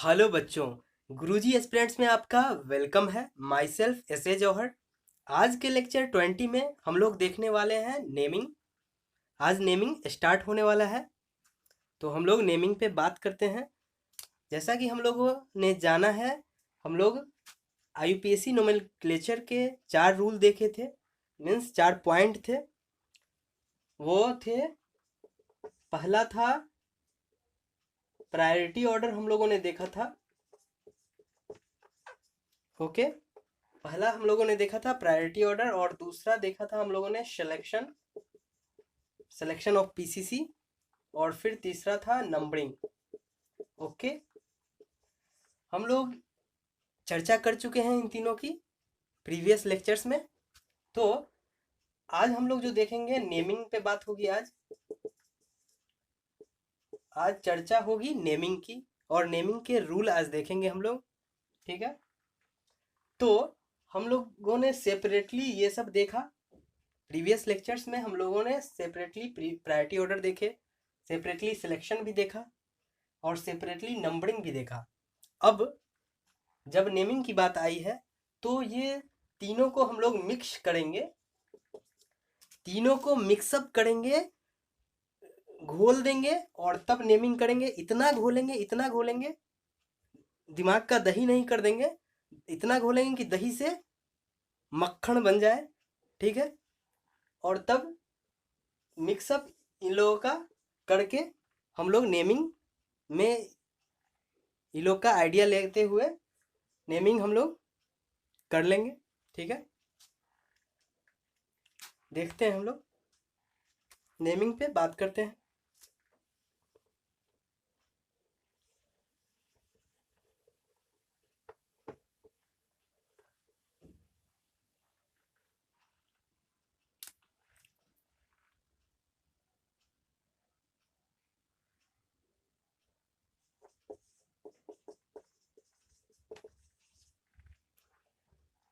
Hello बच्चों। गुरुजी aspirants में आपका वेलकम है। माई सेल्फ एस ए जौहर। आज के लेक्चर 20 में हम लोग देखने वाले हैं नेमिंग। आज नेमिंग स्टार्ट होने वाला है, तो हम लोग नेमिंग पे बात करते हैं। जैसा कि हम लोगों ने जाना है, हम लोग IUPAC नोमेनक्लेचर के 4 रूल देखे थे, मीन्स 4 पॉइंट थे। वो थे, पहला था प्रायोरिटी ऑर्डर, हम लोगों ने देखा था। ओके, पहला हम लोगों ने देखा था प्रायोरिटी ऑर्डर, और दूसरा देखा था हम लोगों ने सिलेक्शन ऑफ PCC, और फिर तीसरा था नंबरिंग। ओके, हम लोग चर्चा कर चुके हैं इन तीनों की प्रीवियस लेक्चर्स में। तो आज हम लोग जो देखेंगे, नेमिंग पे बात होगी। आज चर्चा होगी नेमिंग की, और नेमिंग के रूल आज देखेंगे हम लोग। ठीक है, तो हम लोगों ने सेपरेटली ये सब देखा। प्रीवियस लेक्चर्स में हम लोगों ने सेपरेटली प्रायोरिटी ऑर्डर देखे, सेपरेटली सिलेक्शन भी देखा, और सेपरेटली नंबरिंग भी देखा। अब जब नेमिंग की बात आई है, तो ये तीनों को हम लोग मिक्स करेंगे, तीनों को मिक्सअप करेंगे, घोल देंगे, और तब नेमिंग करेंगे। इतना घोलेंगे, दिमाग का दही नहीं कर देंगे। इतना घोलेंगे कि दही से मक्खन बन जाए। ठीक है, और तब मिक्सअप इन लोगों का करके हम लोग नेमिंग में इन लोग का आइडिया लेते हुए नेमिंग हम लोग कर लेंगे। ठीक है, देखते हैं, हम लोग नेमिंग पे बात करते हैं।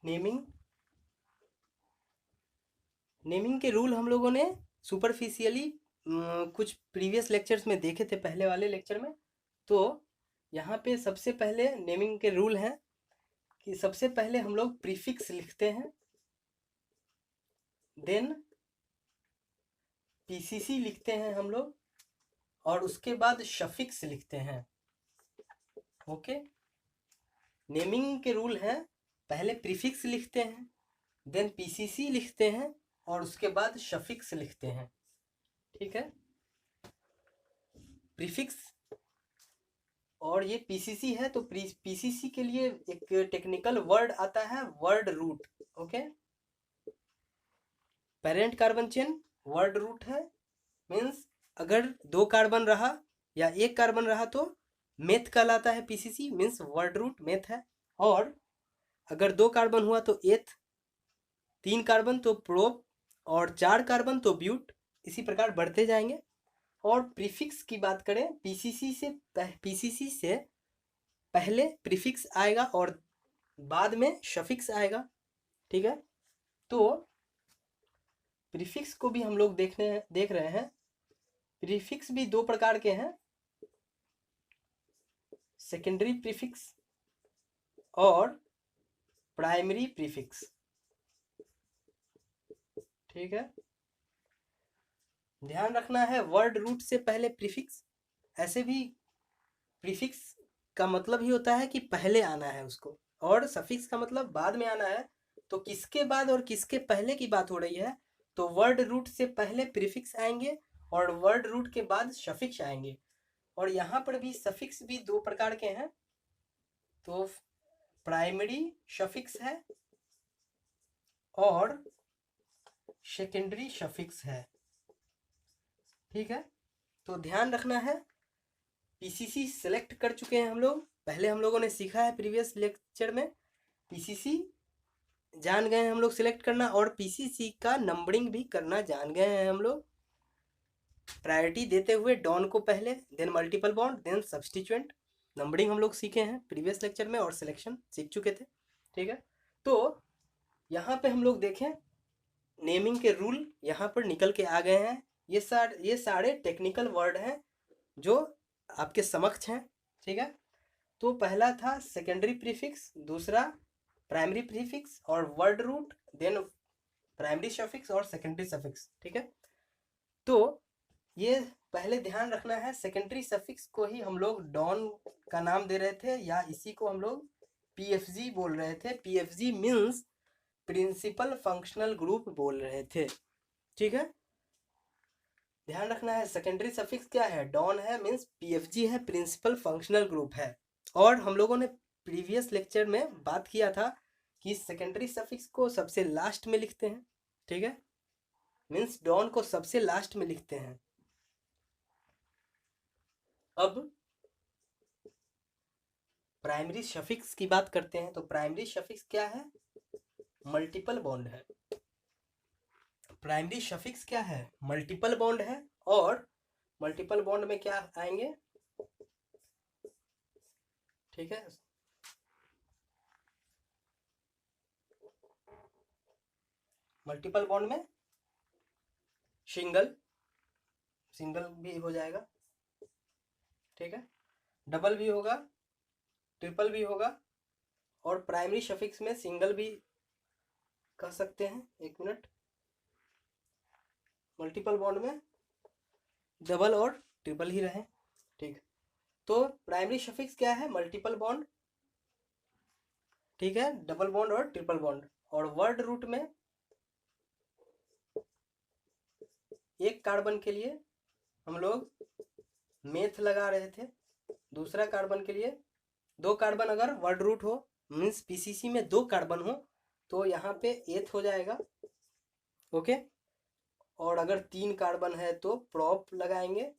नेमिंग नेमिंग के रूल हम लोगों ने सुपरफिशियली कुछ प्रीवियस लेक्चर्स में देखे थे, पहले वाले लेक्चर में। तो यहाँ पे सबसे पहले नेमिंग के रूल हैं कि सबसे पहले हम लोग प्रीफिक्स लिखते हैं, देन PCC लिखते हैं हम लोग, और उसके बाद सफिक्स लिखते हैं। ओके, नेमिंग के रूल हैं, पहले प्रीफिक्स लिखते हैं, देन PCC लिखते हैं, और उसके बाद सफिक्स लिखते हैं। ठीक है, प्रीफिक्स और ये PCC है, तो PCC के लिए एक टेक्निकल वर्ड आता है, word root. Okay, parent carbon chain word root है, मीन्स अगर 2 कार्बन रहा या 1 कार्बन रहा तो मेथ कहलाता है। PCC means word root meth है। और अगर 2 कार्बन हुआ तो एथ, 3 कार्बन तो प्रोप, और 4 कार्बन तो ब्यूट। इसी प्रकार बढ़ते जाएंगे। और प्रीफिक्स की बात करें, PCC से पहले प्रीफिक्स आएगा और बाद में सफिक्स आएगा। ठीक है, तो प्रीफिक्स को भी हम लोग देख रहे हैं। प्रीफिक्स भी 2 प्रकार के हैं, सेकेंडरी प्रीफिक्स और प्राइमरी प्रीफिक्स। ठीक है, ध्यान रखना है, वर्ड रूट से पहले प्रीफिक्स। ऐसे भी प्रीफिक्स का मतलब ही होता है कि पहले आना है उसको, और सफिक्स का मतलब बाद में आना है। तो किसके बाद और किसके पहले की बात हो रही है, तो वर्ड रूट से पहले प्रीफिक्स आएंगे और वर्ड रूट के बाद सफिक्स आएंगे। और यहाँ पर भी सफिक्स भी 2 प्रकार के हैं, तो प्राइमरी सफिक्स है और सेकेंडरी सफिक्स है। ठीक है, तो ध्यान रखना है। PCC सेलेक्ट कर चुके हैं हम लोग, पहले हम लोगों ने सीखा है प्रीवियस लेक्चर में। PCC जान गए हैं हम लोग सिलेक्ट करना, और PCC का नंबरिंग भी करना जान गए हैं हम लोग। प्रायोरिटी देते हुए डॉन को पहले, then multiple bond, then substituent. Numbering हम लोग सीखे हैं प्रीवियस लेक्चर में, और सिलेक्शन सीख चुके थे। ठीक है, तो यहाँ पे हम लोग देखें, नेमिंग के रूल यहाँ पर निकल के आ गए हैं। ये सारे टेक्निकल वर्ड हैं जो आपके समक्ष हैं। ठीक है, तो पहला था सेकेंडरी प्रीफिक्स, दूसरा प्राइमरी प्रीफिक्स और word root, then primary suffix और सेकेंडरी सफिक्स। ठीक है, तो ये पहले ध्यान रखना है, सेकेंडरी सफिक्स को ही हम लोग डॉन का नाम दे रहे थे, या इसी को हम लोग पीएफजी बोल रहे थे। PFG means principal functional group बोल रहे थे। ठीक है, ध्यान रखना है, सेकेंडरी सफिक्स क्या है, डॉन है, मीन्स पीएफजी है, प्रिंसिपल फंक्शनल ग्रुप है। और हम लोगों ने प्रीवियस लेक्चर में बात किया था कि सेकेंडरी सफिक्स को सबसे लास्ट में लिखते हैं। ठीक है, मीन्स डॉन को सबसे लास्ट में लिखते हैं। अब प्राइमरी सफिक्स की बात करते हैं, तो प्राइमरी सफिक्स क्या है, मल्टीपल बॉन्ड है। प्राइमरी सफिक्स क्या है, मल्टीपल बॉन्ड है। और मल्टीपल बॉन्ड में क्या आएंगे, ठीक है, मल्टीपल बॉन्ड में सिंगल, सिंगल भी हो जाएगा। ठीक है, डबल भी होगा, ट्रिपल भी होगा, और प्राइमरी सफिक्स में सिंगल भी कह सकते हैं। एक मिनट, मल्टीपल बॉन्ड में डबल और ट्रिपल ही रहे। ठीक, तो प्राइमरी सफिक्स क्या है, मल्टीपल बॉन्ड। ठीक है, डबल बॉन्ड और ट्रिपल बॉन्ड। और वर्ड रूट में एक कार्बन के लिए हम लोग मेथ लगा रहे थे, दूसरा कार्बन के लिए दो कार्बन, अगर वर्ड रूट हो मीन्स पीसीसी में दो कार्बन हो तो यहाँ पे एथ हो जाएगा। ओके, और अगर तीन कार्बन है तो प्रॉप लगाएंगे,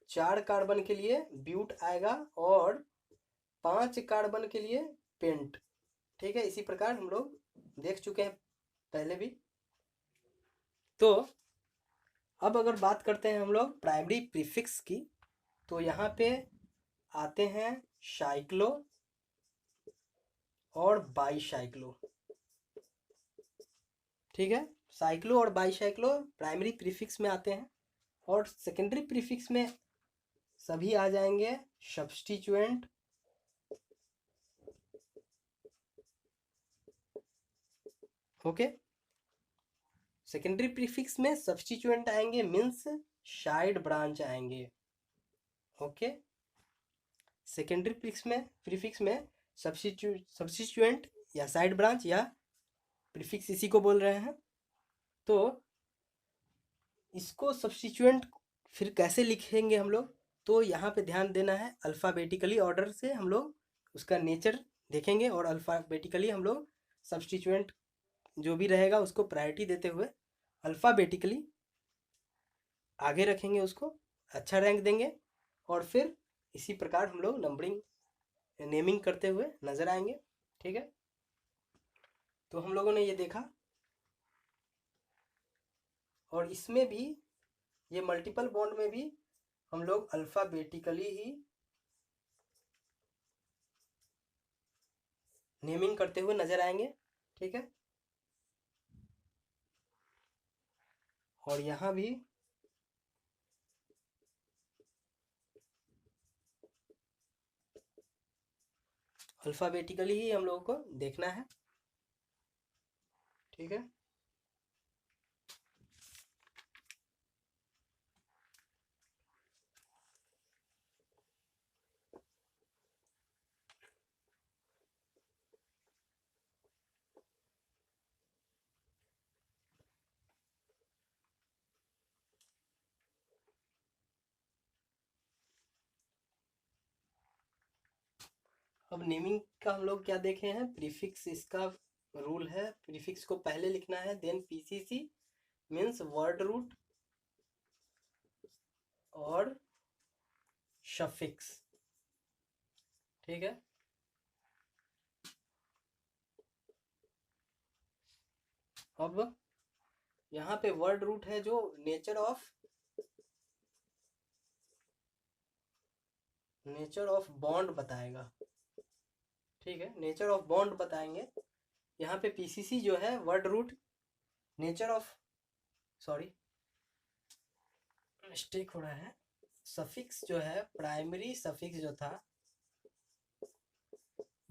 चार कार्बन के लिए ब्यूट आएगा, और पांच कार्बन के लिए पेंट। ठीक है, इसी प्रकार हम लोग देख चुके हैं पहले भी। तो अब अगर बात करते हैं हम लोग प्राइमरी प्रीफिक्स की, तो यहाँ पे आते हैं साइक्लो और बाईसाइक्लो। ठीक है, साइक्लो और बाईसाइक्लो प्राइमरी प्रीफिक्स में आते हैं, और सेकेंडरी प्रीफिक्स में सभी आ जाएंगे सब्स्टिट्यूएंट, ओके। सेकेंडरी प्रीफिक्स में सब्स्टिट्यूएंट आएंगे मीन्स साइड ब्रांच आएंगे। ओके, सेकेंडरी प्रीफिक्स में सब्स्टिट्यूएंट या साइड ब्रांच या प्रीफिक्स इसी को बोल रहे हैं। तो इसको सब्स्टिट्यूएंट फिर कैसे लिखेंगे हम लोग, तो यहाँ पे ध्यान देना है, अल्फ़ाबेटिकली ऑर्डर से हम लोग उसका नेचर देखेंगे, और अल्फ़ाबेटिकली हम लोग सब्स्टिट्यूएंट जो भी रहेगा उसको प्रायोरिटी देते हुए अल्फ़ाबेटिकली आगे रखेंगे, उसको अच्छा रैंक देंगे, और फिर इसी प्रकार हम लोग नंबरिंग नेमिंग करते हुए नज़र आएंगे। ठीक है, तो हम लोगों ने ये देखा, और इसमें भी ये मल्टीपल बॉन्ड में भी हम लोग अल्फ़ाबेटिकली ही नेमिंग करते हुए नज़र आएंगे। ठीक है, और यहाँ भी अल्फ़ाबेटिकली ही हम लोगों को देखना है। ठीक है, अब नेमिंग का हम लोग क्या देखे हैं, प्रीफिक्स इसका रूल है, प्रीफिक्स को पहले लिखना है, then PCC means word root और सफिक्स। ठीक है, अब यहाँ पे वर्ड रूट है जो नेचर ऑफ बॉन्ड बताएगा। ठीक है, नेचर ऑफ बॉन्ड बताएंगे। यहाँ पे पीसीसी जो है word root, nature of, sorry mistake हो रहा है, सफिक्स जो है, प्राइमरी सफिक्स जो था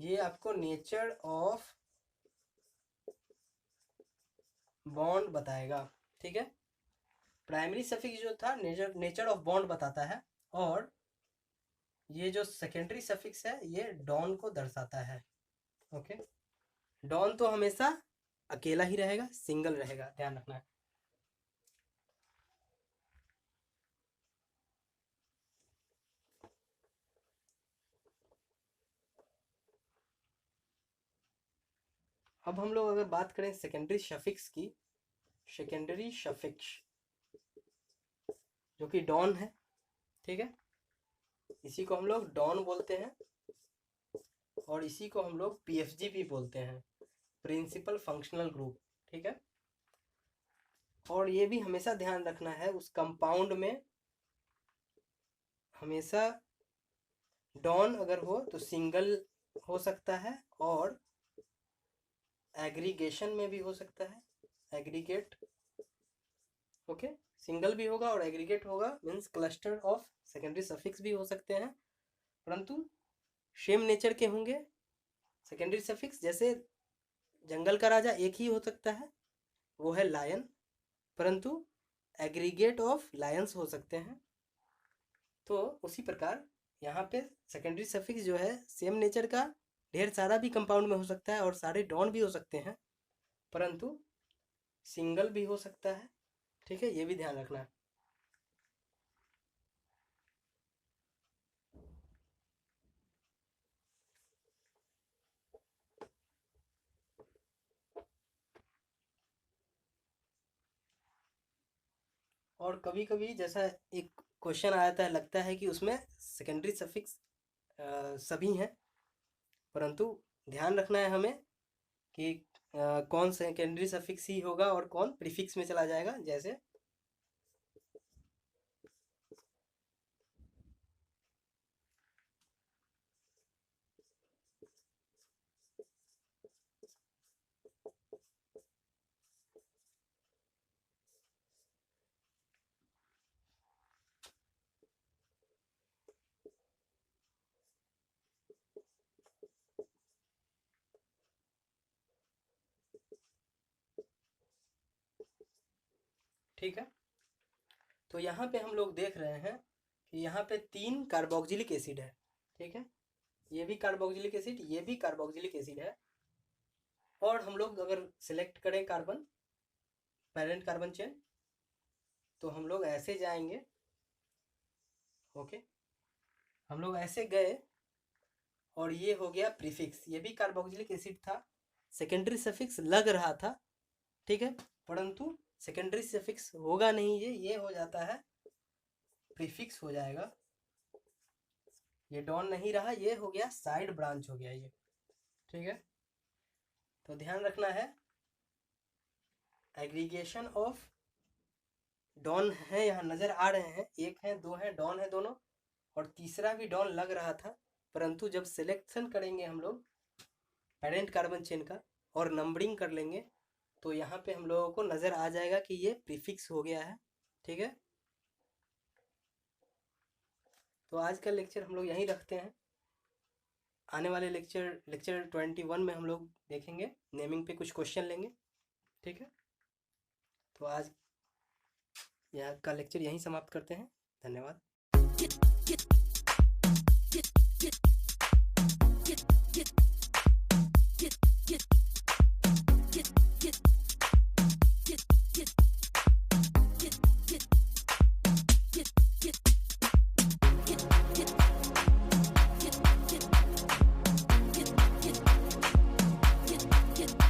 ये आपको नेचर ऑफ बॉन्ड बताएगा, ठीक है। प्राइमरी सफिक्स जो था नेचर ऑफ बॉन्ड बताता है, और ये जो सेकेंडरी सफिक्स है ये डॉन को दर्शाता है। ओके, डॉन तो हमेशा अकेला ही रहेगा, सिंगल रहेगा, ध्यान रखना है। अब हम लोग अगर बात करें सेकेंडरी सफिक्स की, सेकेंडरी सफिक्स जो कि डॉन है, ठीक है, इसी को हम लोग डॉन बोलते हैं, और इसी को हम लोग पीएफजी भी बोलते हैं, प्रिंसिपल फंक्शनल ग्रुप, ठीक है। और ये भी हमेशा ध्यान रखना है, उस कंपाउंड में हमेशा डॉन अगर हो तो सिंगल हो सकता है, और एग्रीगेशन में भी हो सकता है, एग्रीगेट। ओके, सिंगल भी होगा और एग्रीगेट होगा, means cluster of secondary suffix भी हो सकते हैं, परंतु सेम नेचर के होंगे सेकेंडरी सफिक्स। जैसे जंगल का राजा एक ही हो सकता है, वो है लायन, परंतु एग्रीगेट ऑफ लायंस हो सकते हैं। तो उसी प्रकार यहाँ पे सेकेंडरी सफिक्स जो है सेम नेचर का ढेर सारा भी कंपाउंड में हो सकता है, और सारे डॉन भी हो सकते हैं, परंतु सिंगल भी हो सकता है, ठीक है, ये भी ध्यान रखना है। और कभी कभी जैसा एक क्वेश्चन आता है, लगता है कि उसमें सेकेंडरी सफिक्स सभी हैं, परंतु ध्यान रखना है हमें कि कौन सेकेंडरी सफिक्स ही होगा और कौन प्रीफिक्स में चला जाएगा। जैसे ठीक है, तो यहाँ पे हम लोग देख रहे हैं कि यहाँ पे 3 कार्बोक्सिलिक एसिड है, ठीक है, ये भी कार्बोक्सिलिक एसिड, ये भी कार्बोक्सिलिक एसिड है। और हम लोग अगर सिलेक्ट करें कार्बन, पेरेंट कार्बन चेन, तो हम लोग ऐसे जाएंगे। ओके, हम लोग ऐसे गए, और ये हो गया प्रीफिक्स, ये भी कार्बोक्सिलिक एसिड था, सेकेंडरी सफिक्स लग रहा था, ठीक है, परंतु सेकेंडरी सफिक्स होगा नहीं, ये हो जाता है प्रीफिक्स हो जाएगा। ये डॉन नहीं रहा, ये हो गया साइड ब्रांच हो गया ये, ठीक है। तो ध्यान रखना है, एग्रीगेशन ऑफ डॉन है, यहाँ नजर आ रहे हैं, एक है, दो है, डॉन है दोनों, और तीसरा भी डॉन लग रहा था, परंतु जब सिलेक्शन करेंगे हम लोग पेरेंट कार्बन चेन का और नंबरिंग कर लेंगे, तो यहाँ पे हम लोगों को नज़र आ जाएगा कि ये प्रीफिक्स हो गया है, ठीक है। तो आज का लेक्चर हम लोग यहीं रखते हैं, आने वाले लेक्चर 21 में हम लोग देखेंगे, नेमिंग पे कुछ क्वेश्चन लेंगे, ठीक है। तो आज यहाँ का लेक्चर यहीं समाप्त करते हैं, धन्यवाद।